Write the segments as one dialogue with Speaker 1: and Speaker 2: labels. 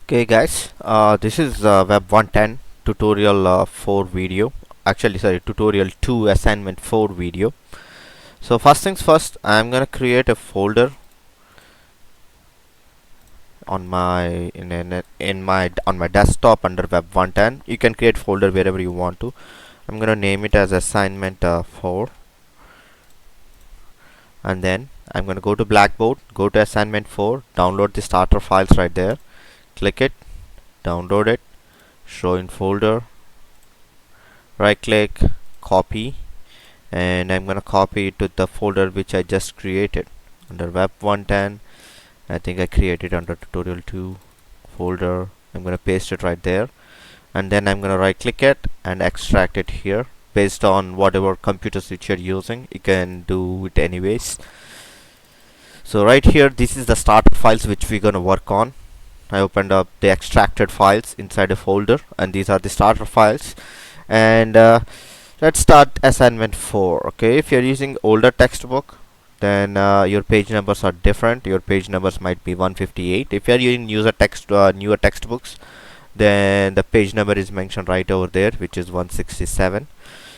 Speaker 1: Okay guys, this is Web 110 tutorial 4 video. Actually, sorry, tutorial 2 assignment 4 video. So first things first, I'm gonna create a folder on my on my desktop under Web 110. You can create folder wherever you want to. I'm gonna name it as assignment 4, and then I'm gonna go to Blackboard, go to assignment 4, download the starter files right there, click it, download it, show in folder, right click, copy, and I'm gonna copy it to the folder which I just created under Web 110. I think I created under tutorial 2 folder. I'm gonna paste it right there, and then I'm gonna right click it and extract it here. Based on whatever computer switch you're using, you can do it anyways. So right here, this is the starter files which we're gonna work on. I opened up the extracted files inside a folder, and these are the starter files. And let's start assignment 4. Okay, if you're using older textbook, then your page numbers are different. Your page numbers might be 158. If you're using newer textbooks, then the page number is mentioned right over there, which is 167.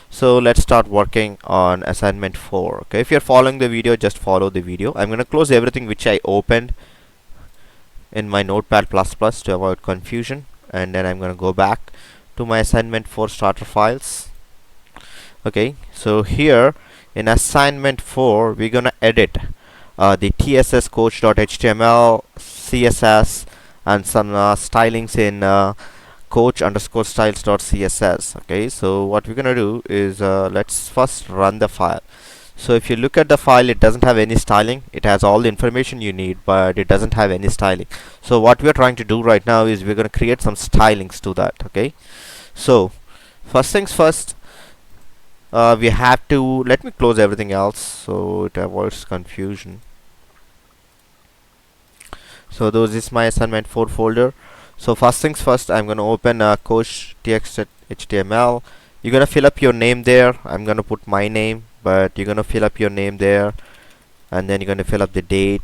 Speaker 1: So let's start working on assignment 4. Okay, if you're following the video, just follow the video. I'm going to close everything which I opened in my notepad++ to avoid confusion, and then I'm going to go back to my assignment 4 starter files. Okay, so here in assignment 4 we're gonna edit the TSS coach.html, CSS, and some stylings in coach_styles.css. okay, so what we're gonna do is let's first run the file. So if you look at the file, it doesn't have any styling. It has all the information you need, but it doesn't have any styling. So what we're trying to do right now is we're going to create some stylings to that. Okay, so first things first, we have to, let me close everything else so it avoids confusion. So this is my assignment 4 folder. So first things first, I'm going to open coach.txt.html. You're going to fill up your name there. I'm going to put my name, but you're going to fill up your name there, and then you're going to fill up the date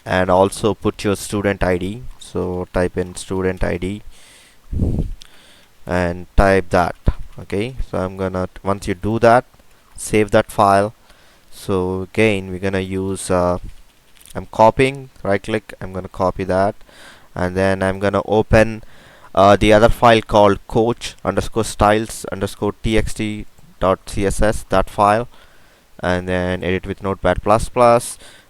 Speaker 1: and also put your student ID. So type in student ID and type that. Okay, so I'm gonna, once you do that, save that file. So again, we're gonna use I'm copying, right click, I'm gonna copy that, and then I'm gonna open the other file called coach_styles_txt.css, that file, and then edit with notepad++.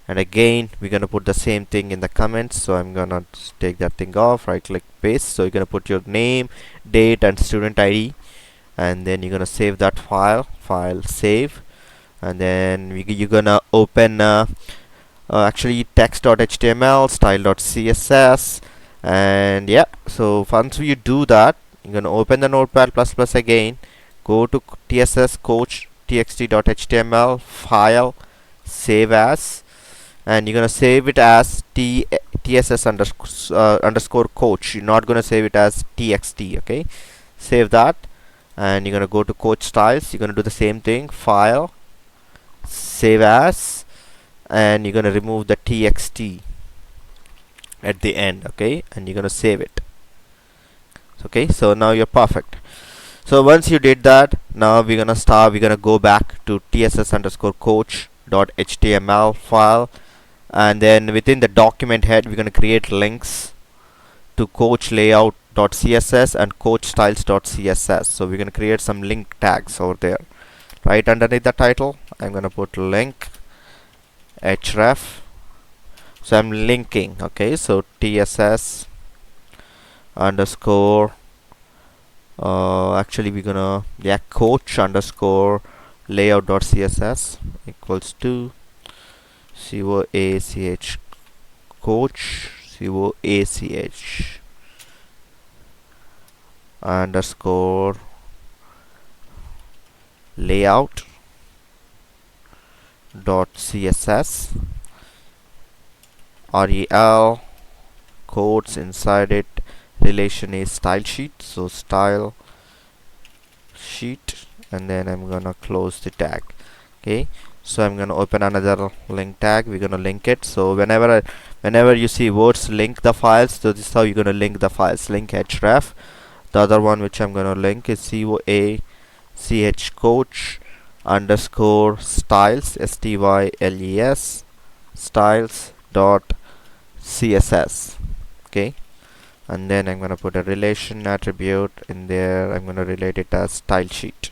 Speaker 1: And again, we're gonna put the same thing in the comments. So I'm gonna take that thing off, right click, paste. So you're gonna put your name, date, and student ID, and then you're gonna save that file, save, and then you're gonna open actually text.html, style.css, and yeah. So once you do that, you're gonna open the notepad++ again, go to tss coach txt.html file, save as, and you're gonna save it as tss_coach. You're not gonna save it as txt. Okay, save that, and you're gonna go to coach styles. You're gonna do the same thing, file, save as, and you're gonna remove the txt at the end. Okay, and you're gonna save it. Okay, so now you're perfect. So once you did that, now we're gonna go back to tss_coach.html file, and then within the document head we're gonna create links to coach layout.css and coach styles.css. So we're gonna create some link tags over there. Right underneath the title, I'm gonna put link href. So I'm linking. Okay, so tss underscore actually we're gonna, yeah, coach underscore layout.css equals to coach coach underscore layout dot css rel quotes inside it, relation is style sheet, so style sheet, and then I'm gonna close the tag. Okay, so I'm gonna open another link tag. We're gonna link it. So whenever whenever you see words link the files, so this is how you're going to link the files. Link href. The other one which I'm going to link is coach coach underscore styles, styles, styles dot css. Okay, and then I'm going to put a relation attribute in there. I'm going to relate it as style sheet.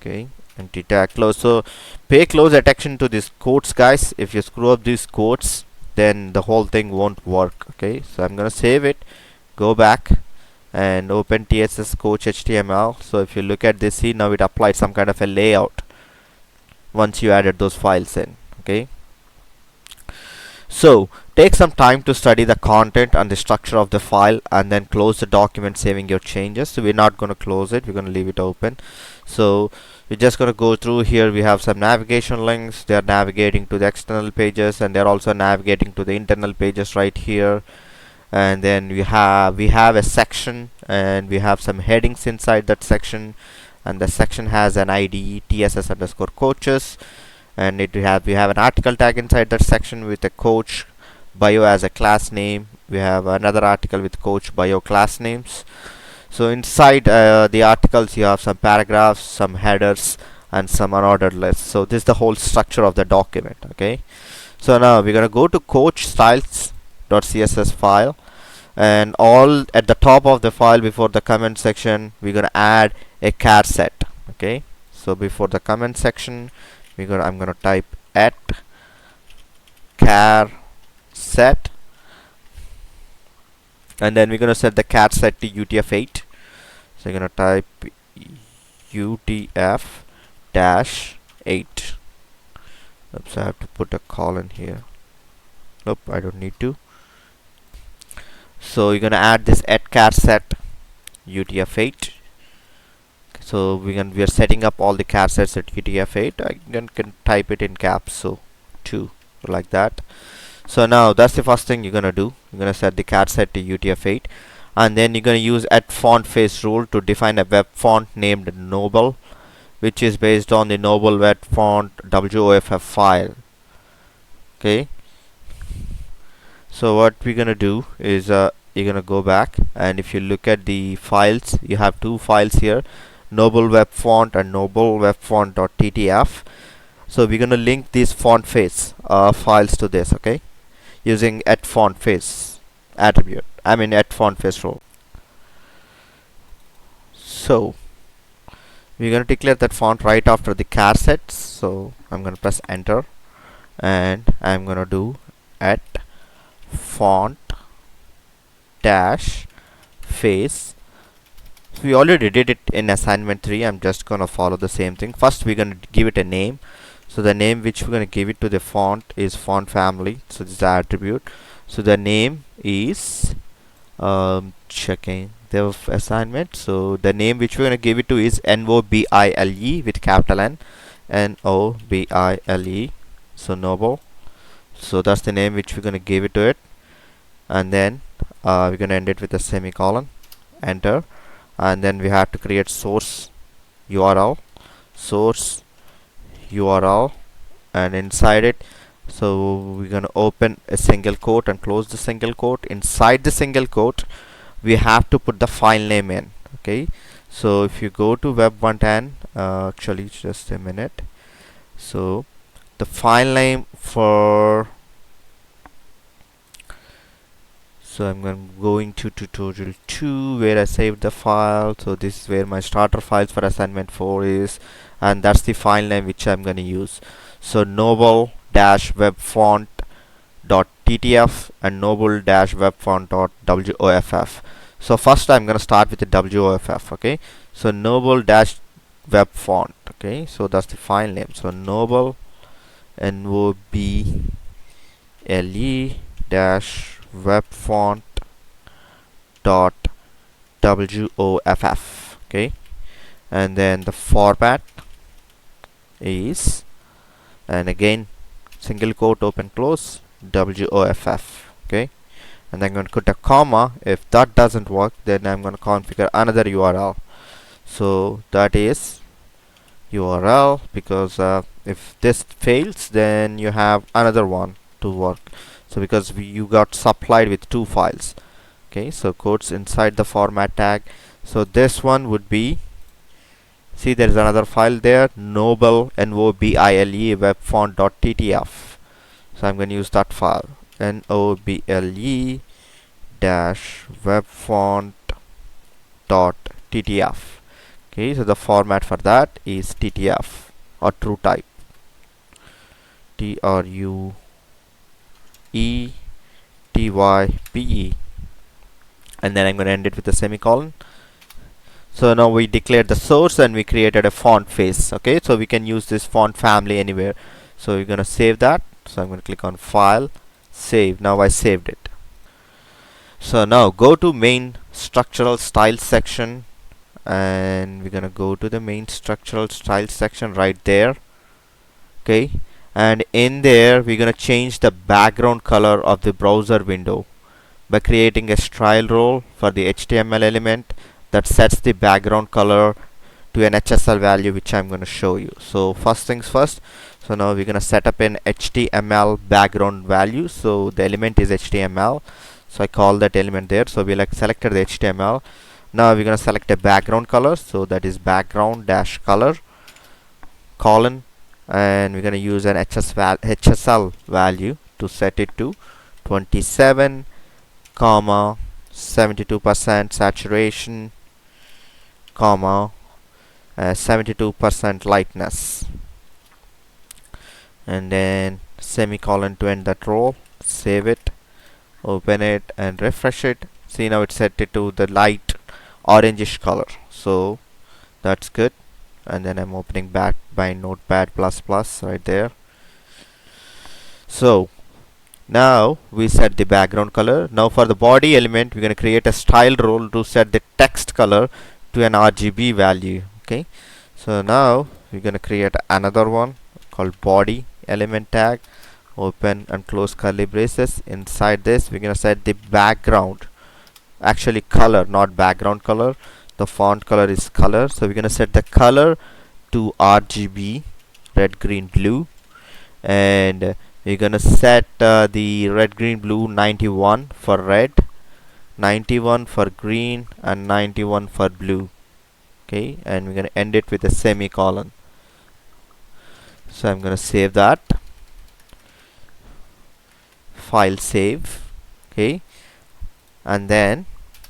Speaker 1: Okay, empty tag close. So pay close attention to these quotes, guys. If you screw up these quotes, then the whole thing won't work. Okay, so I'm going to save it, go back and open TSS coach HTML. So if you look at this, see, now it applied some kind of a layout once you added those files in. Okay, so take some time to study the content and the structure of the file, and then close the document saving your changes. So we're not going to close it, we're going to leave it open. So we're just going to go through here. We have some navigation links. They are navigating to the external pages, and they're also navigating to the internal pages right here. And then we have a section, and we have some headings inside that section, and the section has an ID TSS underscore coaches, and we have an article tag inside that section with a coach bio as a class name. We have another article with coach bio class names. So inside the articles you have some paragraphs, some headers, and some unordered lists. So this is the whole structure of the document. Okay, so now we're going to go to coach styles.css file, and all at the top of the file before the comment section we're going to add a char set. Okay, so before the comment section I'm going to type at char set, and then we're going to set the char set to UTF-8. So you're going to type UTF-8. Oops, I have to put a colon here. Nope, I don't need to. So you're going to add this at char set UTF-8. So we are setting up all the char sets at UTF-8. I can type it in caps, so 2, like that. So now that's the first thing you're going to do. You're going to set the char set to UTF-8, and then you're going to use at font face rule to define a web font named Noble, which is based on the Noble web font WOFF file. Okay, so what we're going to do is you're going to go back, and if you look at the files, you have two files here, Noble web font and Noble web font.ttf. So we're going to link these font face files to this, okay, using at font face attribute, at font face rule. So we're going to declare that font right after the char sets. So I'm going to press enter, and I'm going to do at font dash face. So we already did it in assignment 3. I'm just going to follow the same thing. First we're going to give it a name. So the name which we're going to give it to the font is font family. So this is the attribute. So the name is checking the assignment. So the name which we're going to give it to is NOBILE with capital N, NOBILE. So Noble. So that's the name which we're going to give it to it, and then we're going to end it with a semicolon. Enter, and then we have to create source URL, and inside it, so we're going to open a single quote and close the single quote. Inside the single quote we have to put the file name in. Okay, so if you go to web 110, actually just a minute, so the file name for, so I'm going to tutorial 2 where I saved the file. So this is where my starter files for assignment 4 is, and that's the file name which I'm going to use. So noble-webfont.ttf and noble-webfont.woff. So first I'm going to start with the WOFF. Okay, so noble-webfont. Okay, so that's the file name. So noble NOBLE-webfont.woff. Okay, and then the format is, and again single quote open close, WOFF. Okay, and then I'm going to put a comma. If that doesn't work, then I'm going to configure another URL. So that is URL, because if this fails, then you have another one to work. So because you got supplied with two files. Okay, so quotes inside the format tag. So this one would be, see there is another file there, noble, N-O-B-I-L-E, webfont.ttf. So I'm going to use that file, N-O-B-L-E dash webfont.ttf. Okay, so the format for that is TTF or true type, TRUETYPE, and then I'm going to end it with a semicolon. So now we declared the source and we created a font face. Okay, so we can use this font family anywhere. So we're going to save that. So I'm going to click on file, save. Now I saved it. So now go to main structural style section, and we're gonna go to the main structural style section right there. Okay, and in there we're gonna change the background color of the browser window by creating a style role for the HTML element that sets the background color to an HSL value, which I'm going to show you. So first things first, so now we're going to set up an HTML background value. So the element is HTML, so I call that element there. So we selected the HTML. Now we're going to select a background color, so that is background dash color colon, and we're going to use an HSL value to set it to 27 comma 72% saturation comma 72% lightness, and then semicolon to end that row. Save it, open it, and refresh it. See, now it's set it to the light orangish color, so that's good. And then I'm opening back by Notepad++ right there. So now we set the background color. Now for the body element, we're going to create a style role to set the text color to an RGB value. Okay, so now we're going to create another one called body element tag. Open and close curly braces. Inside this, we're going to set the background, actually color, not background color. The font color is color, so we're going to set the color to RGB, red, green, blue, and we're going to set the red, green, blue 91 for red, 91 for green, and 91 for blue. Okay, and we're going to end it with a semicolon. So I'm going to save that, file, save. Okay, and then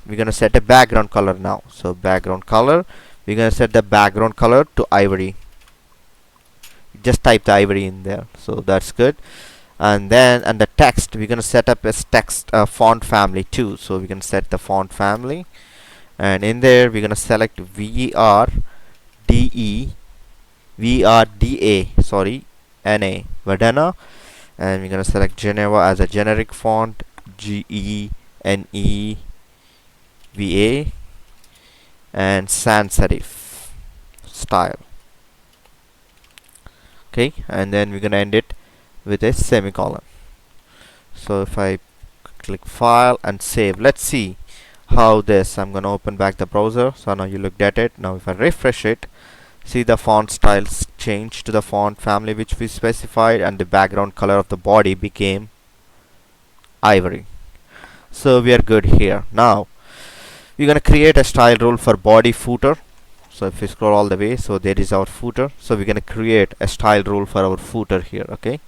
Speaker 1: we're going to set a background color now. So background color, we're going to set the background color to ivory. Just type the ivory in there, so that's good. And then and the text, we're going to set up as text font family too. So we can set the font family, and in there we're going to select NA, Verdana, and we're going to select Geneva as a generic font, GENEVA, and sans serif style. Okay, and then we're going to end it with a semicolon. So if I click file and save, let's see how this, I'm going to open back the browser. So now you looked at it. Now if I refresh it, see the font styles changed to the font family which we specified, and the background color of the body became ivory. So we are good here. Now we're going to create a style rule for body footer. So if we scroll all the way, so there is our footer. So we're going to create a style rule for our footer here. Okay,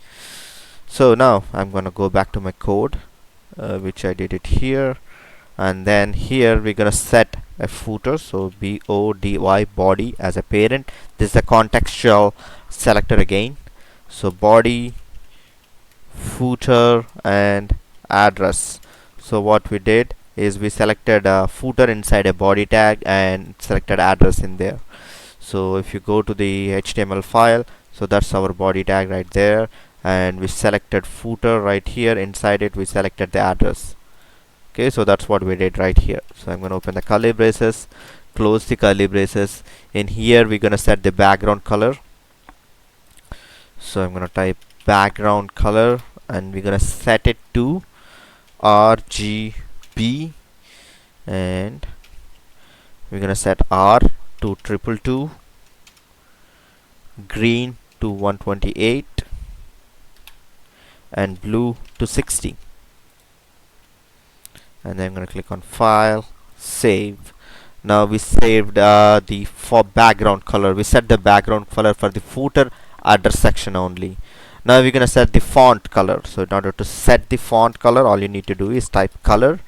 Speaker 1: so now I'm going to go back to my code, which I did it here, and then here we're going to set a footer. So BODY, body, as a parent. This is a contextual selector again. So body, footer, and address. So what we did is we selected a footer inside a body tag and selected address in there. So if you go to the HTML file, so that's our body tag right there, and we selected footer right here. Inside it we selected the address. Okay, so that's what we did right here. So I'm going to open the curly braces, close the curly braces. In here we're going to set the background color. So I'm going to type background color, and we're going to set it to RGB, and we're going to set R to 222, green to 128, and blue to 60. and then I'm going to click on file, save. Now we saved the for background color. We set the background color for the footer address section only. Now we're going to set the font color. So in order to set the font color, all you need to do is type color,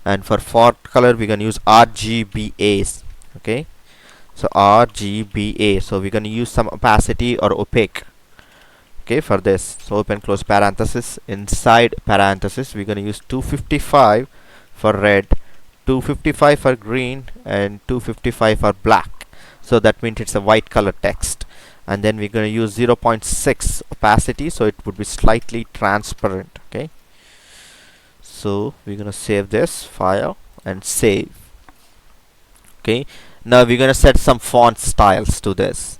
Speaker 1: and for font color we're going to use RGBA. Okay, so RGBA. So we're going to use some opacity or opaque. Okay, for this, so open close parenthesis. Inside parenthesis we're going to use 255 for red, 255 for green, and 255 for black. So that means it's a white color text. And then we're going to use 0.6 opacity, so it would be slightly transparent. Okay, so we're going to save this file and save. Okay, now we're going to set some font styles to this.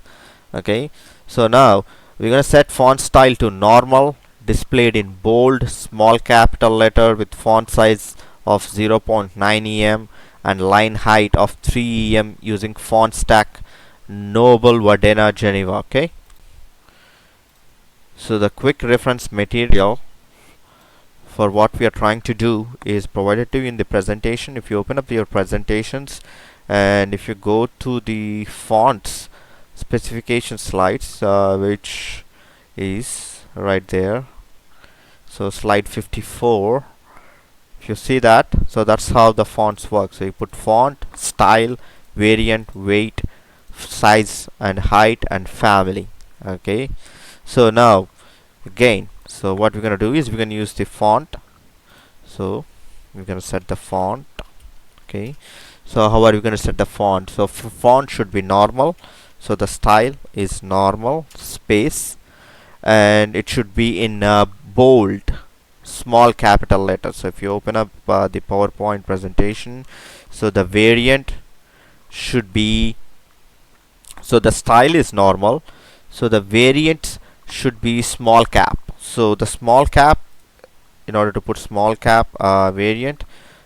Speaker 1: Okay, so now we're going to set font style to normal, displayed in bold, small capital letter with font size of 0.9 em and line height of 3 em using font stack Noble Verdana Geneva. Okay, so the quick reference material for what we are trying to do is provided to you in the presentation. If you open up your presentations and if you go to the fonts specification slides, which is right there, so slide 54, if you see that, so that's how the fonts work. So you put font, style, variant, weight, size and height and family. Okay, so now again, so what we're going to do is we're going to use the font. So we're going to set the font. Okay, so how are we going to set the font? So font should be normal, so the style is normal space, and it should be in bold small capital letters. So if you open up the PowerPoint presentation, so the variant should be, so the style is normal, so the variant should be small cap. So the small cap, in order to put small cap variant,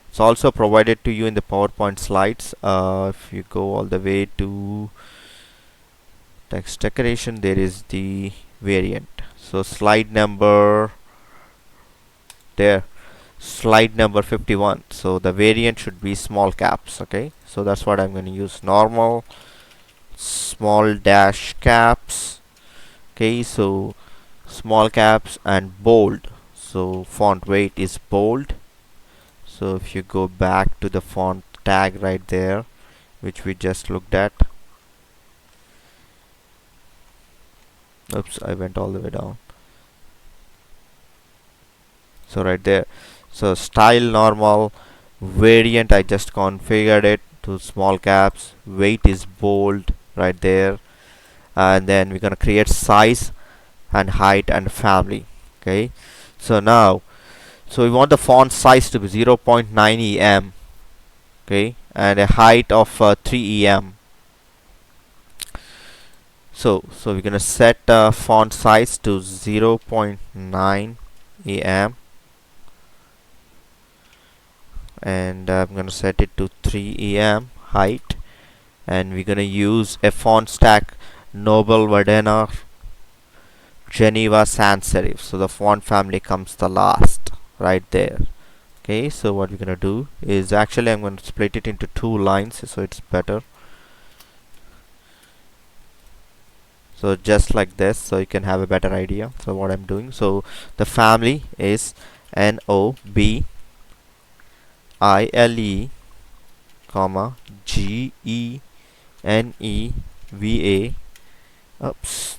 Speaker 1: it's also provided to you in the PowerPoint slides. If you go all the way to text decoration, there is the variant. So slide number there, slide number 51, so the variant should be small caps. Okay, so that's what I'm going to use, normal, small dash caps. Okay, so small caps and bold, so font weight is bold. So if you go back to the font tag right there, which we just looked at, oops, I went all the way down. So right there, so style normal, variant I just configured it to small caps, weight is bold right there, and then we're gonna create size and height and family. Okay, so now, so we want the font size to be 0.9 em. Okay, and a height of 3 em. So we're gonna set font size to 0.9 em, and I'm gonna set it to 3 em height, and we're gonna use a font stack Noble Verdana Geneva Sans Serif. So the font family comes the last right there. Okay, so what we're gonna do is, actually I'm going to split it into 2 lines so it's better. So just like this, so you can have a better idea. So what I'm doing, so the family is NOBILE, comma GENEVA, oops,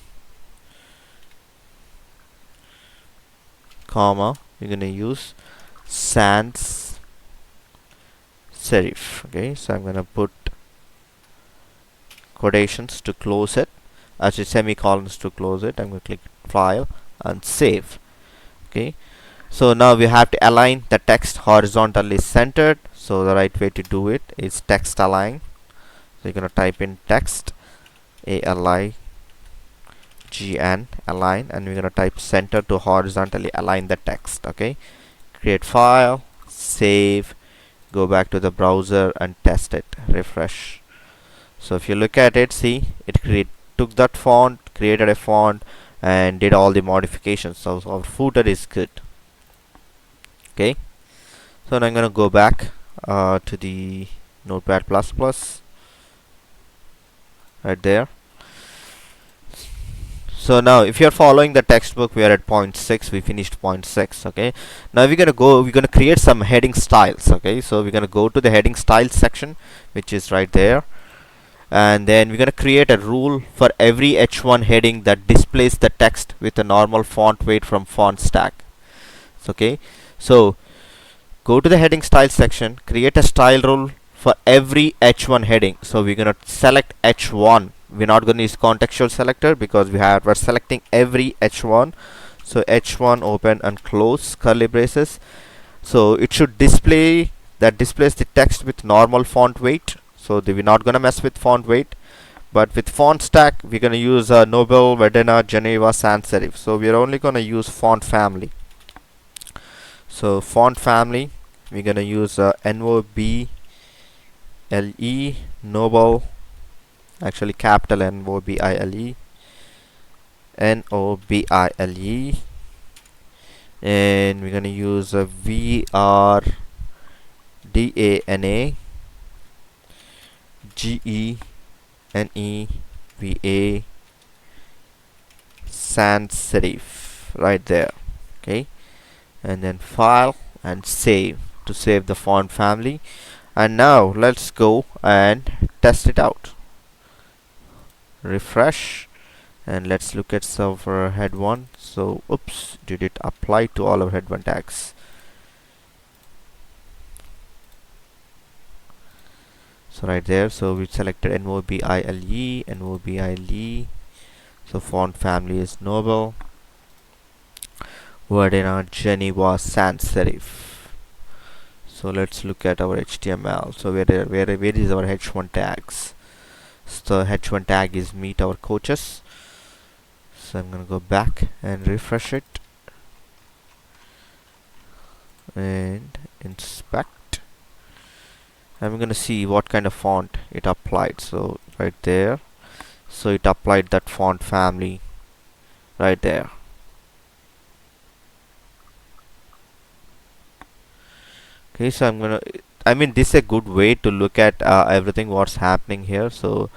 Speaker 1: comma, you're gonna use sans serif. Okay, so I'm gonna put quotations to close it, actually semicolons to close it. I'm going to click file and save. Okay, so now we have to align the text horizontally centered. So the right way to do it is text align. So you're going to type in text ALIGN align, and we're going to type center to horizontally align the text. Okay, create file, save, go back to the browser and test it, refresh. So if you look at it, see, it took that font, created a font and did all the modifications. So our footer is good. Okay, So now I'm gonna go back to the Notepad++ right there. So now if you're following the textbook, we are at point 6, we finished point 6. Okay, now we're gonna create some heading styles. Okay, so we're gonna go to the heading styles section, which is right there, and then we're gonna create a rule for every h1 heading that displays the text with a normal font weight from font stack. Okay, so go to the heading style section, create a style rule for every h1 heading. So we're gonna select h1. We're not going to use contextual selector because we're selecting every h1. So h1, open and close curly braces. So it should displays the text with normal font weight. So we're not going to mess with font weight, but with font stack we're going to use Nobel, Verdana, Geneva, Sans Serif. So we're only going to use font family. So font family, we're going to use NOBLE, Nobel, actually capital NOBILE, NOBILE, and we're going to use VRDANA, GENEVA, sans serif right there. Okay, and then file and save to save the font family. And now let's go and test it out. Refresh, and let's look at server head 1. So oops, did it apply to all of head 1 tags? So right there, so we selected NOBILE. So font family is Nobel, Verdana, Geneva, Sans Serif. So let's look at our HTML. So where is our h1 tags? So h1 tag is meet our coaches. So I'm gonna go back and refresh it and inspect. I'm gonna see what kind of font it applied. So right there, so it applied that font family right there. Okay, so this is a good way to look at everything what's happening here. So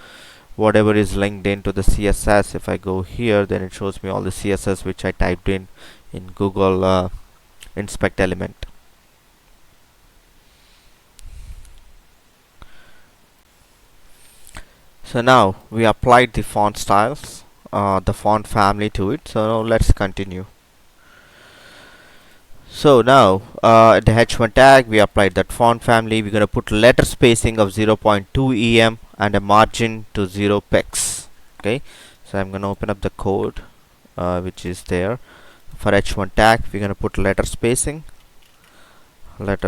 Speaker 1: whatever is linked into the CSS, if I go here, then it shows me all the CSS which I typed in Google inspect element. So now we applied the font styles, the font family to it. So now let's continue. So now at the h1 tag we applied that font family. We're going to put letter spacing of 0.2 em and a margin to 0 pix. Okay, so I'm going to open up the code which is there for h1 tag. We're going to put letter spacing that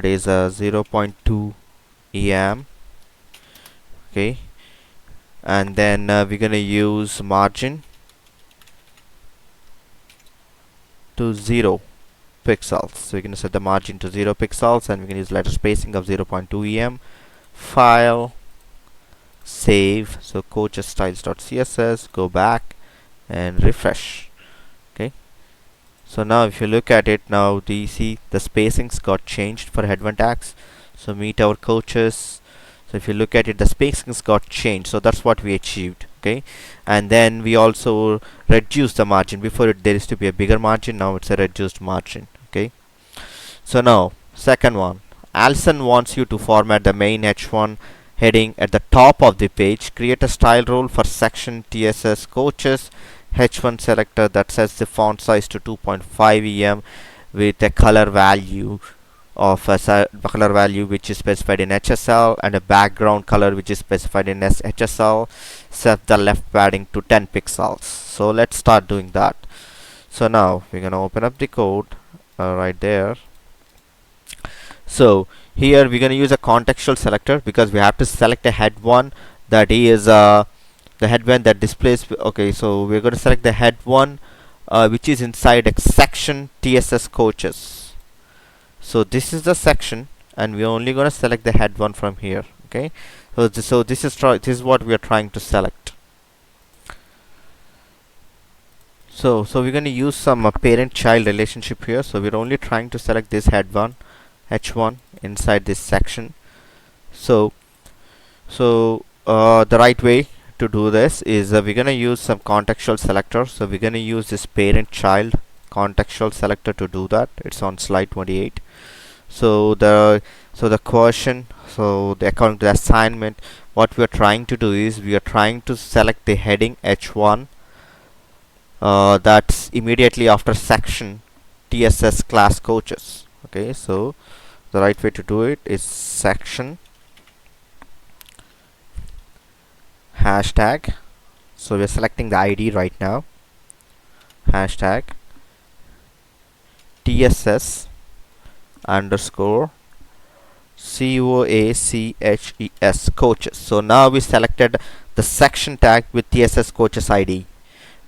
Speaker 1: is 0.2 em. Okay, and then we're going to use margin to 0 pixels. So we're going to set the margin to 0 pixels, and we can use letter spacing of 0.2 em. File, save. So coachesstyles.css, go back and refresh. Okay, so now if you look at it, now do you see the spacings got changed for head 1 tags? So meet our coaches. So if you look at it, the spacings got changed. So that's what we achieved. Okay, and then we also reduced the margin. Before there used to be a bigger margin, now it's a reduced margin. Okay, so now second one, Alison wants you to format the main h1 heading at the top of the page. Create a style rule for section TSS coaches h1 selector that sets the font size to 2.5 em with a color value of a color value which is specified in HSL, and a background color which is specified in SHSL. Set the left padding to 10 pixels. So let's start doing that. So now we're gonna open up the code right there. So here we're gonna use a contextual selector because we have to select a head 1 that is the head 1 that displays. Okay, so we're going to select the head 1 which is inside a section TSS coaches. So this is the section, and we're only going to select the head 1 from here. Okay, so this is what we are trying to select. So we're going to use some parent-child relationship here. So we're only trying to select this head one, H1 inside this section. So the right way to do this is we're going to use some contextual selector. So we're going to use this parent-child contextual selector to do that. It's on slide 28. So the question, according to the assignment, what we are trying to do is we are trying to select the heading H1 that's immediately after section TSS class coaches. Okay, so the right way to do it is section hashtag. So we're selecting the ID right now. Hashtag TSS underscore COACHES coaches. So now we selected the section tag with TSS coaches ID.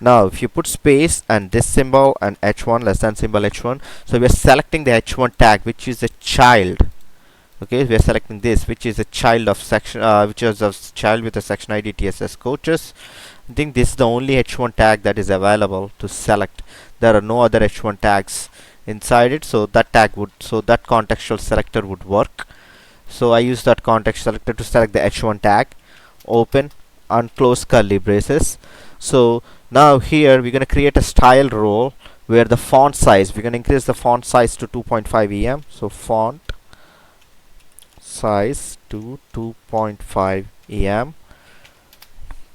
Speaker 1: Now if you put space and this symbol and H1 less than symbol H1, so we are selecting the H1 tag, which is a child. Okay, we are selecting this, which is a child of section, which is a child with a section ID TSS coaches. I think this is the only H1 tag that is available to select. There are no other H1 tags inside it, so that contextual selector would work. So I use that context selector to select the H1 tag, open and close curly braces. So now here we're going to create a style role where the font size, we're going to increase the font size to 2.5 em. So font size to 2.5 em,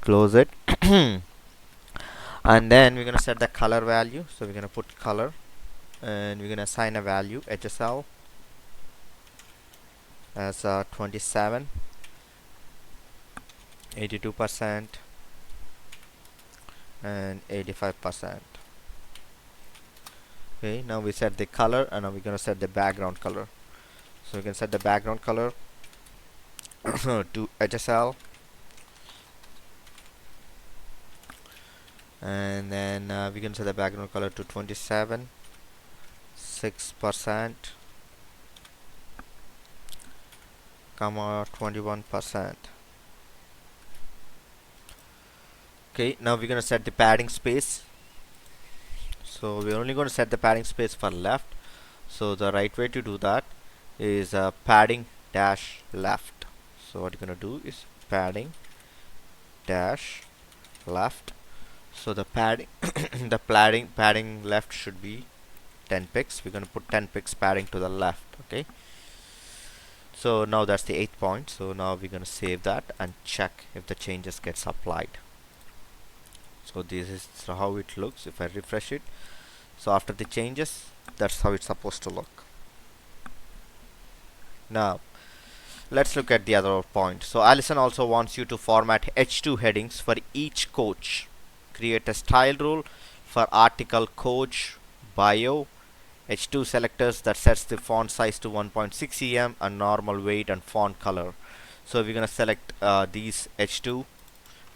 Speaker 1: close it. And then we're going to set the color value. So we're going to put color and we're going to assign a value HSL as 27, 82% and 85%. Okay, now we set the color and now we're going to set the background color. So we can set the background color to HSL, and then we can set the background color to 27, 6%, comma 21%. Okay, now we're going to set the padding space. So we're only going to set the padding space for left. So the right way to do that is padding dash left. So what you're going to do is padding dash left. So the padding the padding left should be 10 pixels. We're going to put 10 pixels padding to the left. Okay, so now that's the 8th point. So now we're going to save that and check if the changes gets applied. So this is how it looks if I refresh it. So after the changes, that's how it's supposed to look. Now let's look at the other point. So Allison also wants you to format H2 headings for each coach. Create a style rule for article, coach, bio, H2 selectors that sets the font size to 1.6 em and normal weight and font color. So we're going to select these H2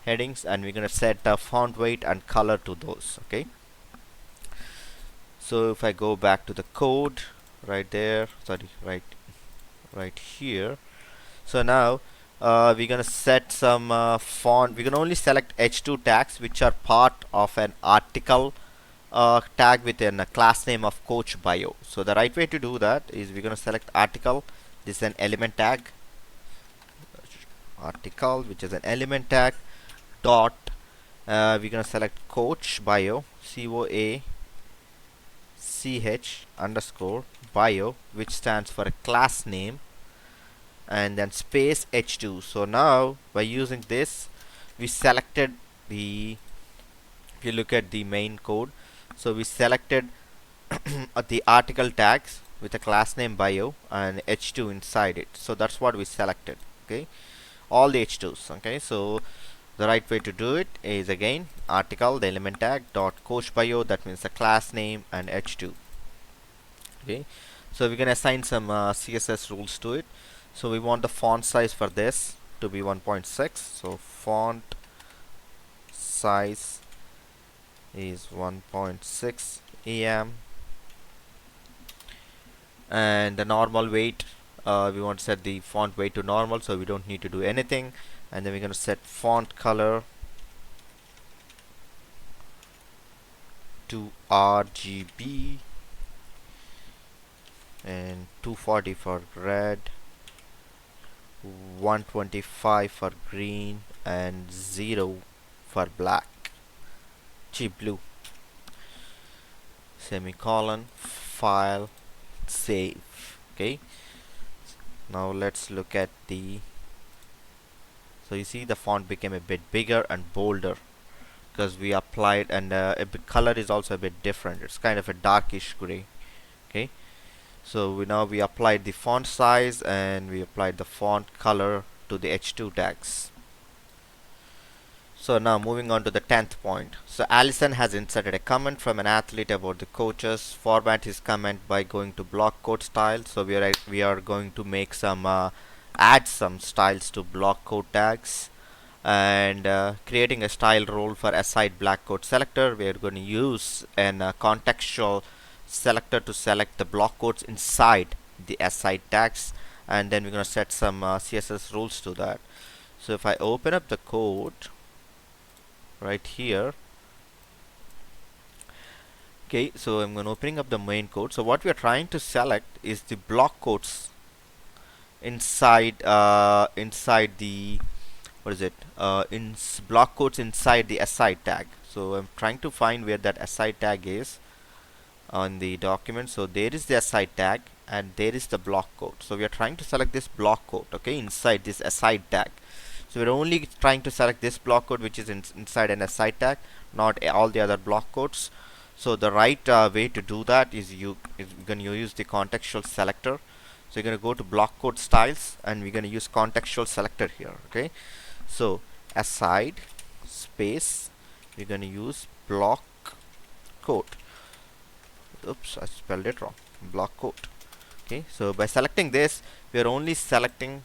Speaker 1: headings and we're going to set the font weight and color to those. Okay, so if I go back to the code right there, right here. So now we're going to set some font. We can only select H2 tags which are part of an article tag within a class name of coach bio. So the right way to do that is we're going to select article. This is an element tag, article, which is an element tag dot we're going to select coach bio, COACH underscore bio, which stands for a class name, and then space H2. So now by using this we selected the, if you look at the main code, so we selected the article tags with a class name bio and H2 inside it. So that's what we selected. Okay, all the H2s. Okay, so the right way to do it is again article, the element tag dot coach bio, that means the class name, and H2. Okay, so we can assign some CSS rules to it. So we want the font size for this to be 1.6. So font size is 1.6 em, and the normal weight, we want to set the font weight to normal, so we don't need to do anything. And then we're going to set font color to RGB and 240 for red, 125 for green, and 0 for black, blue. Semicolon, file, save. Okay, now let's look at the, so you see the font became a bit bigger and bolder because we applied, and color is also a bit different. It's kind of a darkish gray. Okay, so now we applied the font size and we applied the font color to the H2 tags. So now moving on to the 10th point. So Allison has inserted a comment from an athlete about the coaches. Format his comment by going to block quote style. So we are going to make some add some styles to block quote tags, and creating a style role for aside black quote selector. We are going to use an contextual selector to select the block quotes inside the aside tags, and then we're going to set some CSS rules to that. So if I open up the code right here, okay, so I'm going to opening up the main code. So what we are trying to select is the block quotes inside inside the, what is it, in block quotes inside the aside tag. So I'm trying to find where that aside tag is on the document. So there is the aside tag and there is the block quote. So we are trying to select this block quote, okay, inside this aside tag. So we're only trying to select this block quote which is inside an aside tag, not all the other block quotes. So the right way to do that is you're going to use the contextual selector. So you're going to go to block quote styles and we're going to use contextual selector here. Okay, so aside space, we're going to use block quote. Oops, I spelled it wrong. Block quote. Okay, so by selecting this, we are only selecting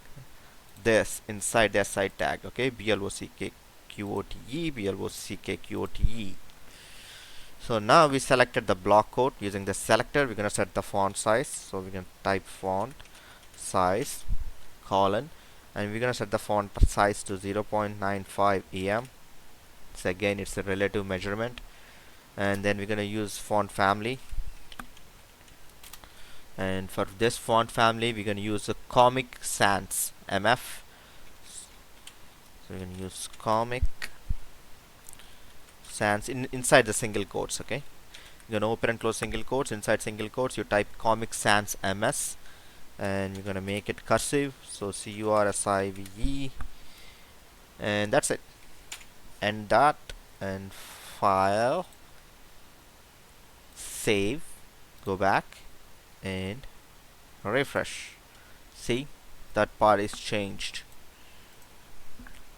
Speaker 1: this inside the aside tag. Okay, blockquote, blockquote. So now we selected the block quote using the selector. We're going to set the font size. So we're going to type font size colon, and we're going to set the font size to 0.95 em. So again, it's a relative measurement. And then we're going to use font family, and for this font family we're going to use a Comic Sans MF. So we're going to use Comic Sans inside the single quotes. Okay, you're going to open and close single quotes. Inside single quotes you type Comic Sans MS, and we're going to make it cursive, so CURSIVE, and that's it. And that, and file, save, go back and refresh. See, that part is changed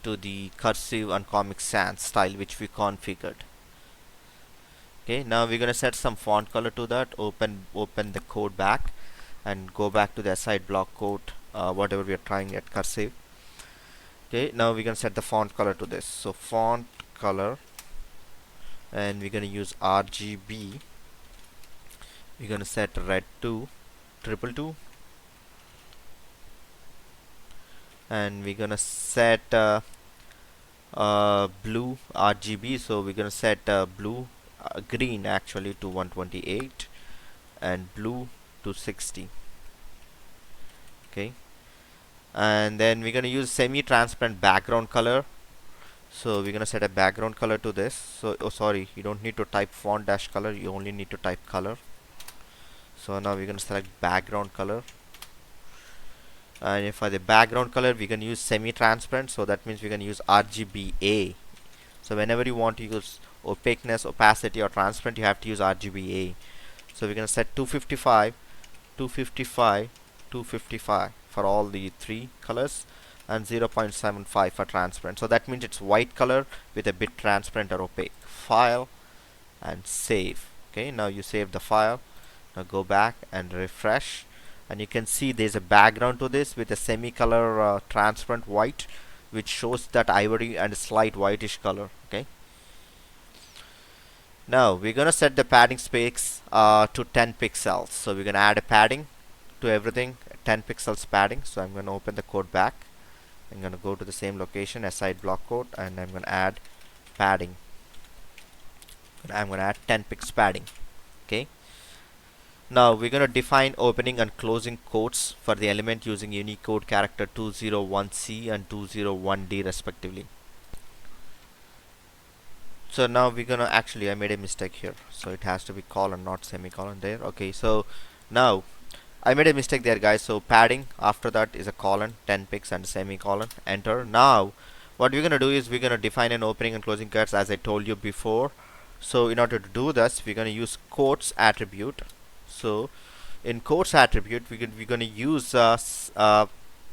Speaker 1: to the cursive and Comic Sans style which we configured. Okay, now we're going to set some font color to that. Open the code back and go back to the aside block quote, whatever we are trying at cursive. Okay, now we're going to set the font color to this. So font color, and we're going to use RGB. We're going to set red to 222, and we're going to set blue RGB. So we're going to set blue green actually to 128 and blue to 60. Okay, and then we're going to use semi-transparent background color. So we're going to set a background color to this. So sorry, you don't need to type font dash color, you only need to type color. So now we're going to select background color, and for the background color we're going to use semi-transparent. So that means we're going to use RGBA. So whenever you want to use opaqueness, opacity, or transparent, you have to use RGBA. So we're going to set 255, 255, 255 for all the three colors, and 0.75 for transparent. So that means it's white color with a bit transparent or opaque. File and save. Okay, now you save the file. Now go back and refresh, and you can see there's a background to this with a semi-color transparent white, which shows that ivory and a slight whitish color. Okay, now we're gonna set the padding space to 10 pixels. So we're gonna add a padding to everything, 10 pixels padding. So I'm gonna open the code back. I'm gonna go to the same location, aside block quote, and I'm gonna add padding. I'm gonna add 10 pix padding. Okay, now we're gonna define opening and closing quotes for the element using Unicode character 201C and 201D respectively. So now we're gonna actually, I made a mistake here, so it has to be colon, not semicolon there. Okay, so now I made a mistake there, guys. So padding after that is a colon, 10 pix and semicolon, enter. Now what we're gonna do is we're gonna define an opening and closing quotes as I told you before. So in order to do this, we're gonna use quotes attribute. So in quotes attribute, we're gonna use the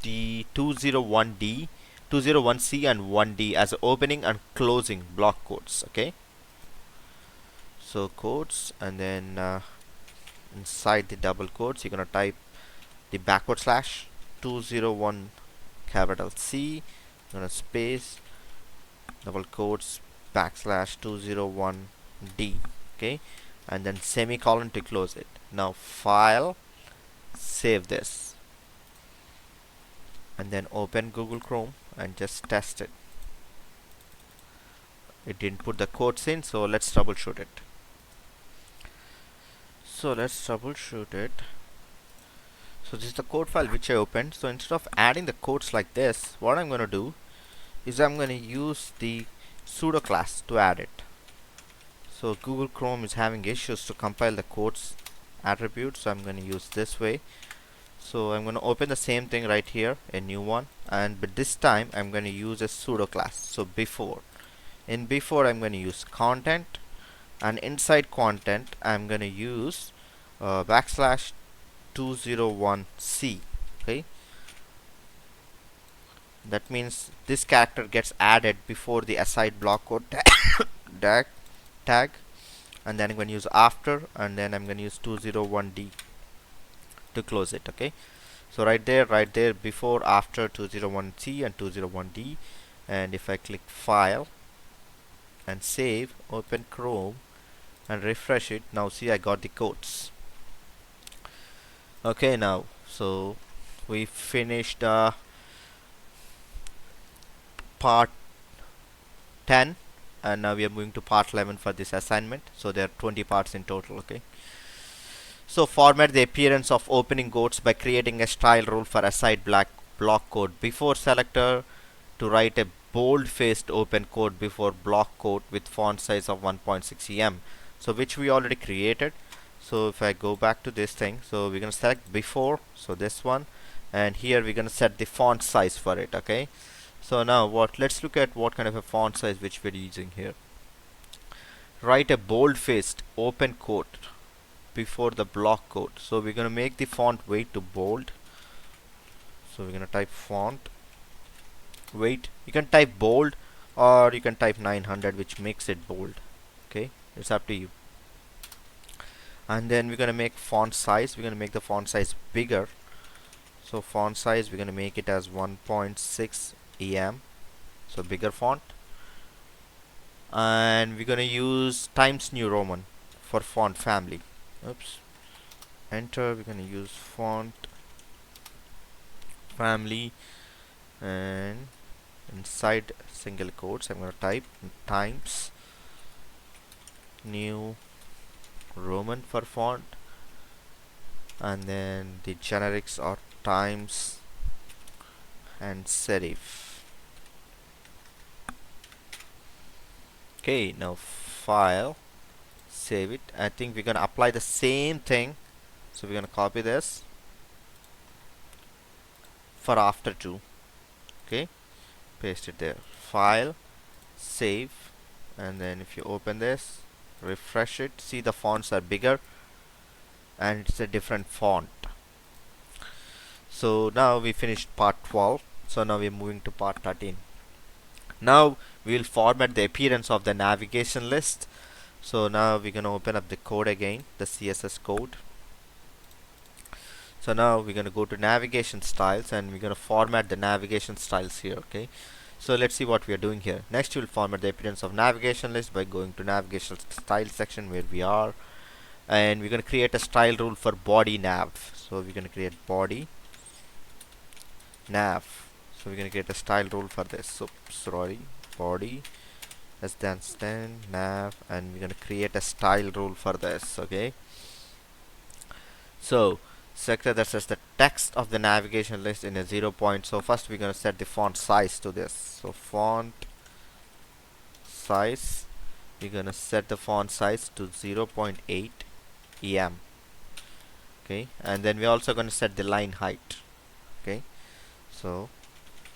Speaker 1: 201D, 201C and 1D as opening and closing block quotes. Okay, so quotes, and then inside the double quotes you're gonna type the backward slash 201 capital C, gonna space double quotes backslash 201D. Okay, and then semicolon to close it. Now file, save this, and then open Google Chrome and just test it. It didn't put the quotes in, so let's troubleshoot it. So this is the code file which I opened. So instead of adding the quotes like this, what I'm going to do is I'm going to use the pseudo class to add it. So Google Chrome is having issues to compile the quotes attribute, so I'm going to use this way. So I'm going to open the same thing right here, a new one, but this time I'm going to use a pseudo class. So before I'm going to use content, and inside content I'm going to use backslash 201C. Okay, that means this character gets added before the aside block code tag, and then I'm going to use after, and then I'm going to use 201D to close it. Okay, so right there before after 201C and 201D, and if I click file and save, open Chrome and refresh it, now see I got the quotes. Okay, now so we finished part 10, and now we are moving to part 11 for this assignment. So there are 20 parts in total. Okay, so format the appearance of opening quotes by creating a style rule for aside block code before selector to write a bold faced open quote before block quote with font size of 1.6 em, so which we already created. So if I go back to this thing, so we're gonna select before, so this one, and here we're gonna set the font size for it. Okay, so now let's look at what kind of a font size which we're using here. Write a bold faced open quote before the block quote, so we're gonna make the font weight to bold. So we're gonna type font weight, you can type bold or you can type 900, which makes it bold. Okay, it's up to you. And then we're gonna make font size, we're gonna make the font size bigger. So font size, we're gonna make it as 1.6 em, so bigger font. And we're gonna use Times New Roman for font family. Oops, enter. We're gonna use font family, and inside single quotes I'm gonna type Times New Roman for font, and then the generics are Times and serif. Okay, now file, save it. I think we're gonna apply the same thing, so we're gonna copy this for after too. Okay, paste it there, file, save, and then if you open this, refresh it, see the fonts are bigger and it's a different font. So now we finished part 12, so now we're moving to part 13. Now we will format the appearance of the navigation list. So now we're going to open up the code again, the CSS code. So now we're going to go to navigation styles, and we're going to format the navigation styles here. Okay, so let's see what we are doing here. Next, we'll format the appearance of navigation list by going to navigation style section where we are, and we're going to create a style rule for body nav. So we're going to create body nav. So we're going to create a style rule for this. So sorry, body, less than 10 nav, and we're going to create a style rule for this. Okay, so selector that says the text of the navigation list in a 0 point. So first we're going to set the font size to this. So font size, we're going to set the font size to 0.8 em. Okay, and then we're also going to set the line height. Okay, so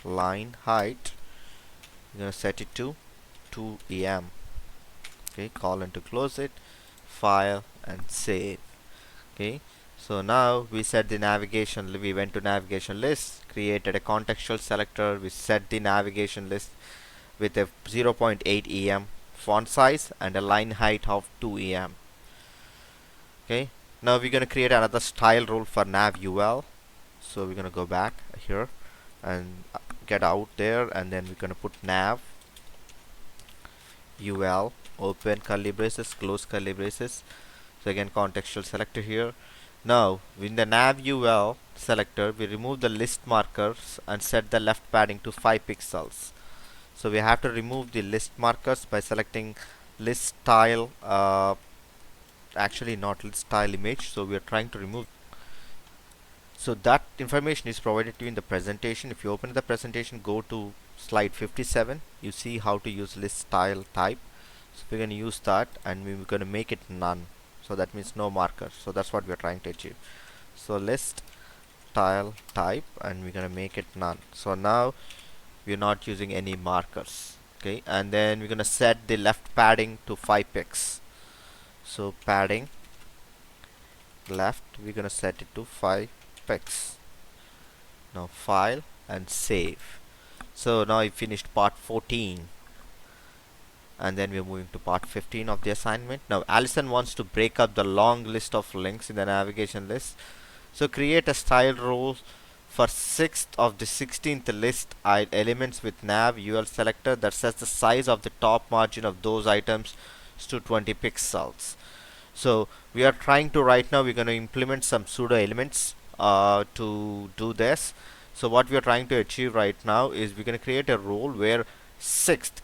Speaker 1: line height, we're going to set it to 2 em. Okay, colon to close it, file and save. Okay, so now we set the navigation, we went to navigation list, created a contextual selector, we set the navigation list with a 0.8 em font size and a line height of 2 em. Okay, now we're going to create another style rule for nav ul. So we're going to go back here and get out there, and then we're going to put nav ul, open curly braces, close curly braces. So again, contextual selector here. Now in the nav ul selector, we remove the list markers and set the left padding to 5 pixels. So we have to remove the list markers by selecting list style, actually not list style image, so we are trying to remove. So that information is provided to you in the presentation. If you open the presentation, go to slide 57, you see how to use list style type. So we're going to use that, and we're going to make it none. So that means no marker. So that's what we're trying to achieve. So list style type, and we're going to make it none. So now we're not using any markers. Okay, and then we're going to set the left padding to 5 pix. So padding left, we're going to set it to 5 pix. Now file and save. So now I finished part 14, and then we're moving to part 15 of the assignment. Now Allison wants to break up the long list of links in the navigation list. So create a style rule for 6th of the 16th list elements with nav ul selector that sets the size of the top margin of those items to 20 pixels. So we are trying to, right now we're going to implement some pseudo elements to do this. So what we are trying to achieve right now is we're going to create a rule where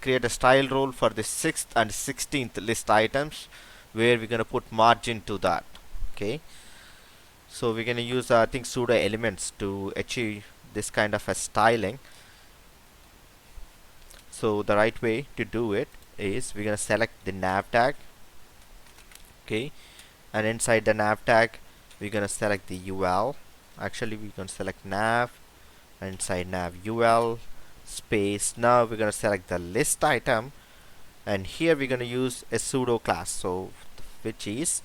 Speaker 1: create a style rule for the 6th and 16th list items, where we're going to put margin to that. Okay, so we're going to use I think pseudo elements to achieve this kind of a styling. So the right way to do it is we're going to select the nav tag. Okay, and inside the nav tag we're going to select the ul. Actually we're going to select nav, and inside nav ul space, now we're going to select the list item, and here we're going to use a pseudo class, so which is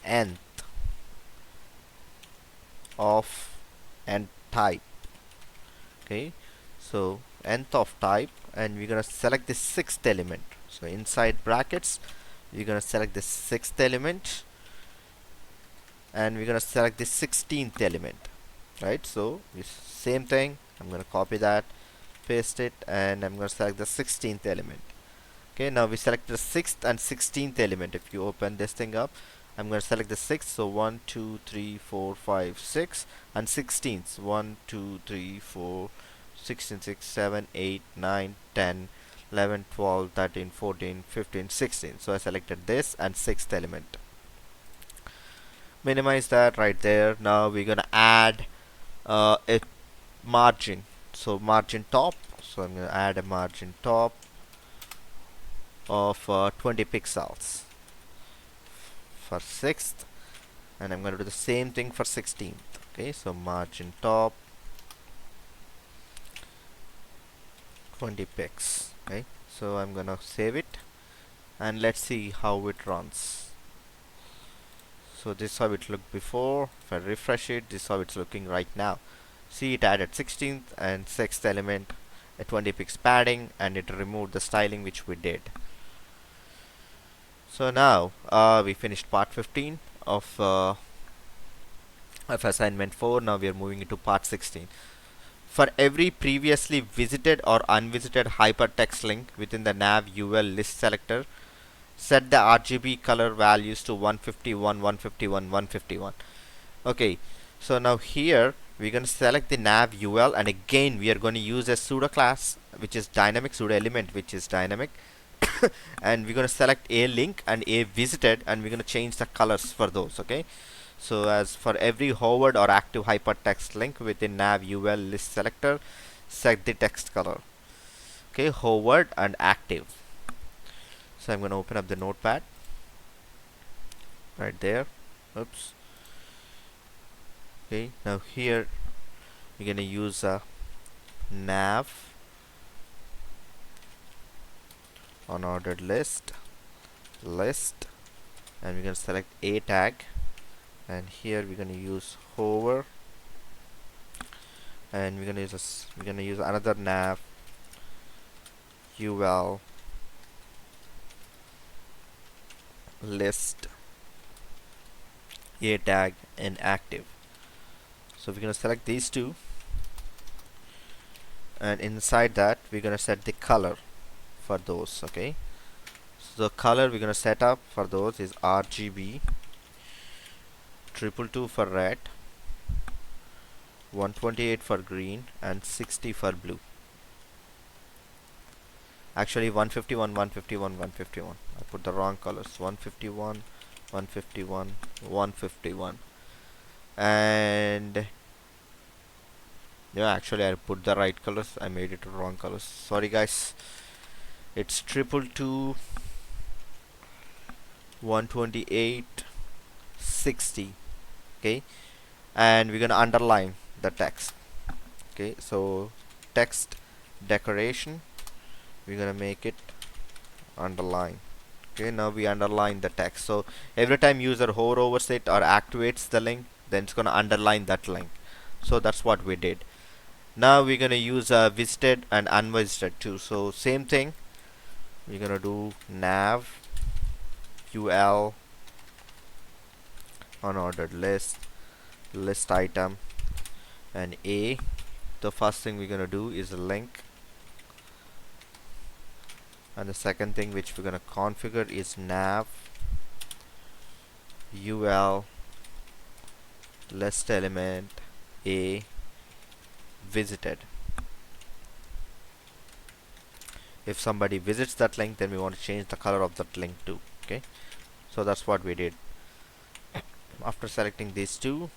Speaker 1: nth of n type. Okay, so nth of type, and we're going to select the 6th element. So inside brackets we're going to select the 6th element, and we're going to select the 16th element, right? So same thing, I'm going to copy that, paste it, and I'm going to select the 16th element. Okay, now we select the 6th and 16th element. If you open this thing up, I'm going to select the 6th, so 1 2 3 4 5 6, and 16th 1 2 3 4 16 6 7 8 9 10 11 12 13 14 15 16. So I selected this and 6th element. Minimize that right there. Now we're going to add a margin, so margin top. So I'm going to add a margin top of 20 pixels for 6th, and I'm going to do the same thing for 16th. Okay, so margin top 20 pix. Okay, so I'm going to save it, and let's see how it runs. So this is how it looked before. If I refresh it, this is how it's looking right now. See, it added 16th and 6th element, a 20 pix padding, and it removed the styling which we did. So now we finished part 15 of assignment 4. Now we are moving into part 16. For every previously visited or unvisited hypertext link within the nav ul list selector, set the RGB color values to 151, 151, 151. Okay, so now here we're going to select the nav ul, and again we are going to use a pseudo class which is dynamic, pseudo element which is dynamic. and we're going to select a link and a visited, and we're going to change the colors for those. Okay, so as for every hovered or active hypertext link within nav ul list selector, set the text color. Okay, hovered and active. So I'm going to open up the notepad right there. Oops. Okay, now here we're going to use a nav unordered list, and we're going to select a tag, and here we're going to use hover, and we're going to use another nav ul list a tag and active. So we're going to select these two, and inside that we're going to set the color for those. Okay, so the color we're going to set up for those is RGB 222 for red, 128 for green, and 60 for blue. Actually 151, 151, 151. I put the wrong colors. 151, 151, 151. And yeah, actually I put the right colors. I made it wrong colors. Sorry guys. It's 222, 128, 60. Okay, and we're gonna underline the text. Okay, so text decoration, we're gonna make it underline. Okay, now we underline the text. So every time user hover over it or activates the link, then it's gonna underline that link. So that's what we did. Now we're gonna use visited and unvisited too. So same thing, we're gonna do nav ul unordered list item, and a, the first thing we're gonna do is a link, and the second thing which we're gonna configure is nav ul list element a visited. If somebody visits that link, then we want to change the color of that link too. Okay, so that's what we did. After selecting these two,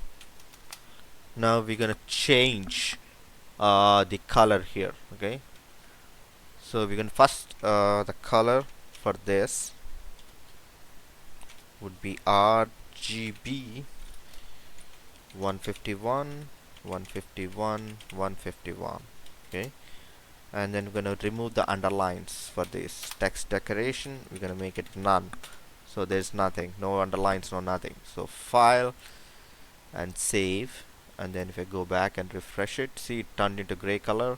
Speaker 1: now we're gonna change the color here. Okay, so we're gonna first the color for this would be RGB 151, 151, 151. Okay, and then we're gonna remove the underlines for this text decoration. We're gonna make it none, so there's nothing, no underlines, no nothing. So file and save, and then if I go back and refresh it, see, it turned into gray color.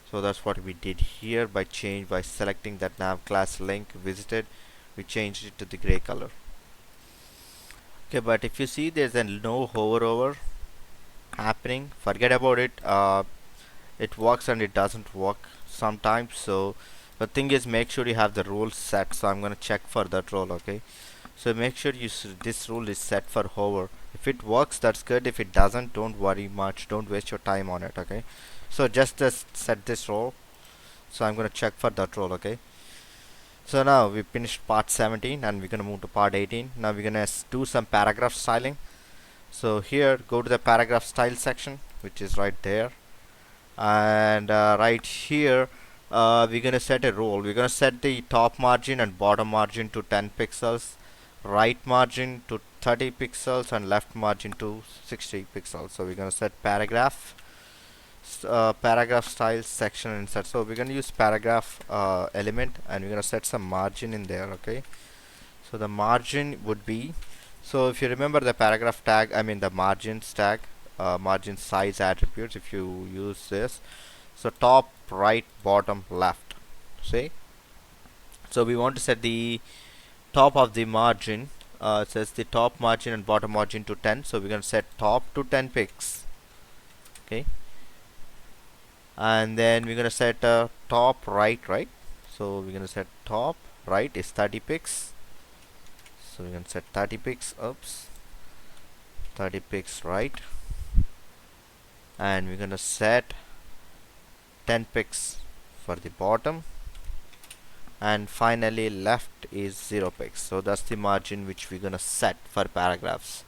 Speaker 1: So that's what we did here by selecting that nav class link visited, we changed it to the gray color. Okay, but if you see there's a no hover over happening, forget about it. It works and it doesn't work sometimes. So the thing is, make sure you have the rule set. So I'm going to check for that rule. Okay, so make sure this rule is set for hover. If it works, that's good. If it doesn't, don't worry much, don't waste your time on it. Okay, so just set this rule. So I'm going to check for that rule. Okay, so now we finished part 17 and we're going to move to part 18. Now we're going to do some paragraph styling. So here, go to the paragraph style section, which is right there, and right here we're gonna set a rule. We're gonna set the top margin and bottom margin to 10 pixels, right margin to 30 pixels, and left margin to 60 pixels. So we're gonna set paragraph style section insert. So we're gonna use paragraph element, and we're gonna set some margin in there. Okay, so the margin would be, so if you remember the paragraph tag, I mean the margins tag, margin size attributes, if you use this, so top, right, bottom, left, see, so we want to set the top of the margin, it says the top margin and bottom margin to 10, so we're going to set top to 10 pixels. Okay, and then we're going to set top right, so we're going to set top right is 30 pixels, so we're going to set 30 pixels, 30 pixels right, and we're going to set 10 pixels for the bottom, and finally left is 0 pixels. So that's the margin which we're gonna set for paragraphs.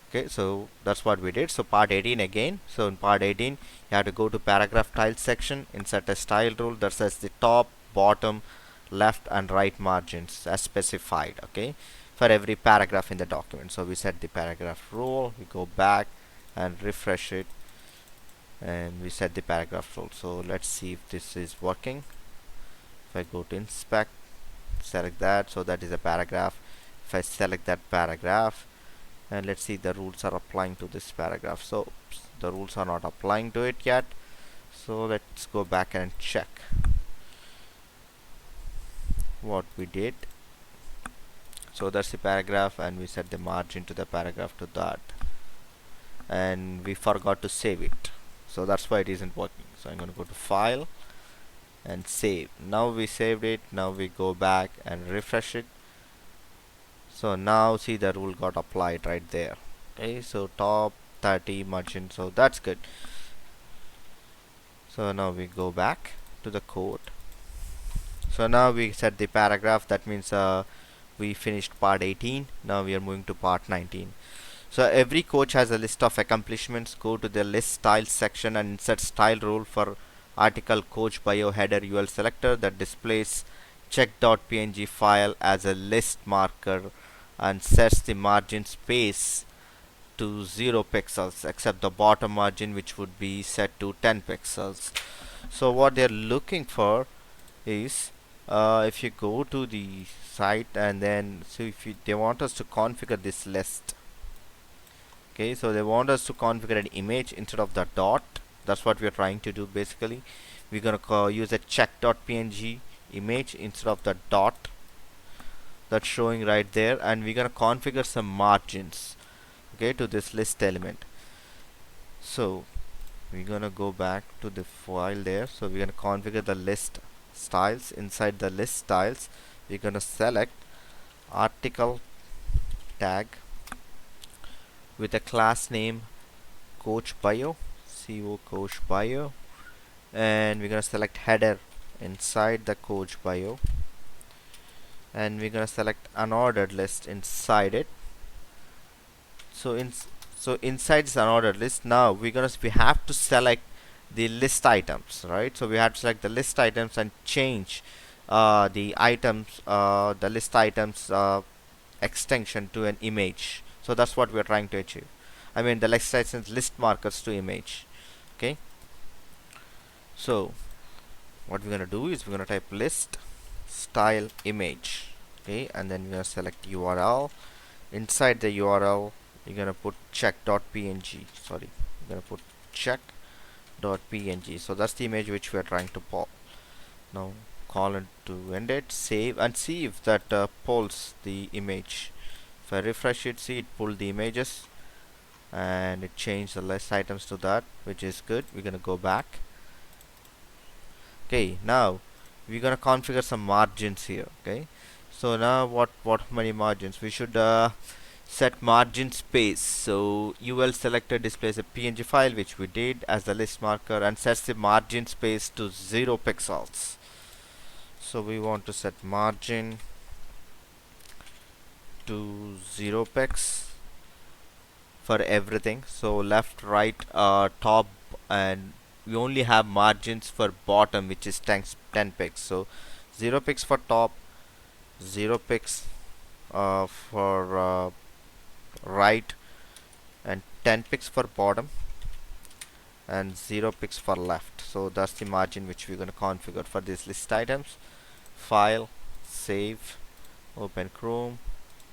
Speaker 1: Okay, so that's what we did. So part 18 again. So in part 18 you have to go to paragraph style section, insert a style rule that says the top, bottom, left and right margins as specified, okay, for every paragraph in the document. So we set the paragraph rule, we go back and refresh it, and we set the paragraph rule. So let's see if this is working. If I go to inspect, select that, so that is a paragraph. If I select that paragraph, and let's see the rules are applying to this paragraph. So the rules are not applying to it yet, so let's go back and check what we did. So that's the paragraph, and we set the margin to the paragraph to that, and we forgot to save it, so that's why it isn't working. So I'm going to go to file and save. Now we saved it. Now we go back and refresh it. So now see the rule got applied right there. Okay, so top 30 margin, so that's good. So now we go back to the code. So now we set the paragraph. That means we finished part 18. Now we are moving to part 19. So every coach has a list of accomplishments. Go to the list style section and insert style rule for article coach bio header UL selector that displays check.png file as a list marker and sets the margin space to 0 pixels except the bottom margin, which would be set to 10 pixels. So what they're looking for is if you go to the site and then so if they want us to configure this list. Okay, so they want us to configure an image instead of the dot. That's what we're trying to do. Basically we're gonna use a check.png image instead of the dot that's showing right there, and we're gonna configure some margins, okay, to this list element. So we're gonna go back to the file there. So we're gonna configure the list styles. Inside the list styles we're gonna select article tag with a class name coach bio, coach bio, and we're gonna select header inside the coach bio, and we're gonna select unordered list inside it. So inside this unordered list, now we have to select the list items, right? So we have to select the list items and change the items, the list items extension to an image. So that's what we're trying to achieve. I mean the list items list markers to image. Okay, so what we're gonna do is we're gonna type list style image, okay, and then we're gonna select URL. Inside the URL you're gonna put check.png, sorry, you're gonna put check.png. so that's the image which we're trying to pull. Now call it to end it, save, and see if that pulls the image. If I refresh it, see it pulled the images and it changed the list items to that, which is good. We're gonna go back. Okay, now we're gonna configure some margins here. Okay, so now what many margins we should set margin space. So UL selector displays a PNG file, which we did as the list marker, and sets the margin space to 0 pixels. So we want to set margin to 0 pix for everything. So left, right, top, and we only have margins for bottom, which is 10 pix. So 0 pix for top, 0 pix for right, and 10 pix for bottom, and 0 pix for left. So that's the margin which we're going to configure for these list items. File, save, open Chrome,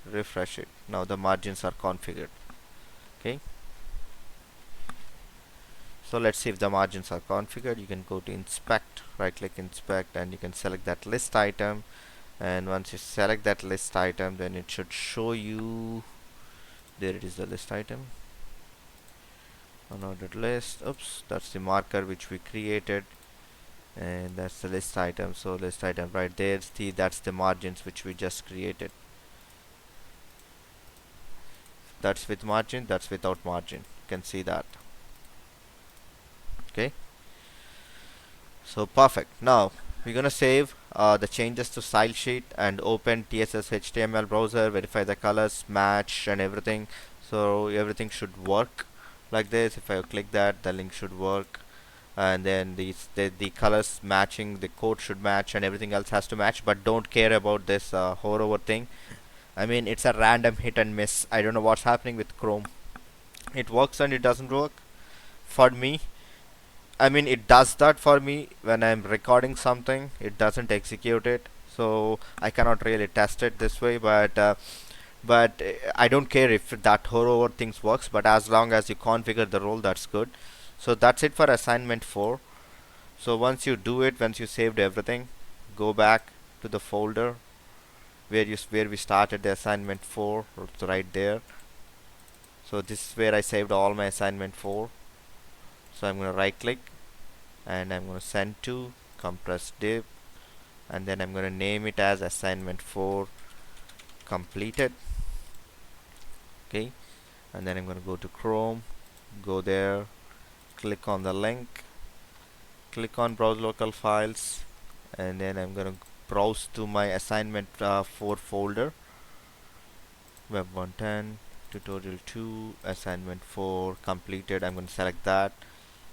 Speaker 1: refresh it. Now the margins are configured. Okay, so let's see if the margins are configured. You can go to inspect, right click inspect, and you can select that list item, and once you select that list item, then it should show you, there it is, the list item, unordered list. Oops, that's the marker which we created, and that's the list item. So list item right there, see, that's the margins which we just created. That's with margin, that's without margin, you can see that. Okay, So perfect. Now we're gonna save the changes to style sheet and open TSS HTML browser, verify the colors match and everything. So everything should work like this. If I click that, the link should work, and then the colors matching, the code should match, and everything else has to match. But don't care about this hover thing. I mean, it's a random hit and miss. I don't know what's happening with Chrome. It works and it doesn't work for me. I mean, it does that for me when I'm recording something. It doesn't execute it, so I cannot really test it this way. But I don't care if that hover things works. But as long as you configure the role, that's good. So that's it for assignment 4. So once you saved everything, go back to the folder where we started the assignment 4. It's right there. So this is where I saved all my assignment 4. So I'm gonna right click and I'm gonna send to compress div, and then I'm gonna name it as assignment 4 completed. Okay, and then I'm gonna go to Chrome, go there, click on the link, click on browse local files, and then I'm gonna browse to my assignment 4 folder, web 110 tutorial 2 assignment 4 completed. I'm going to select that.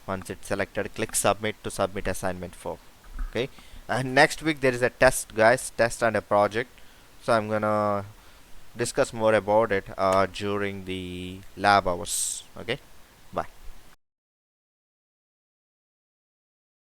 Speaker 1: Once it's selected, click submit to submit assignment 4. Okay, and next week there is a test, guys, test and a project. So I'm gonna discuss more about it during the lab hours. Okay.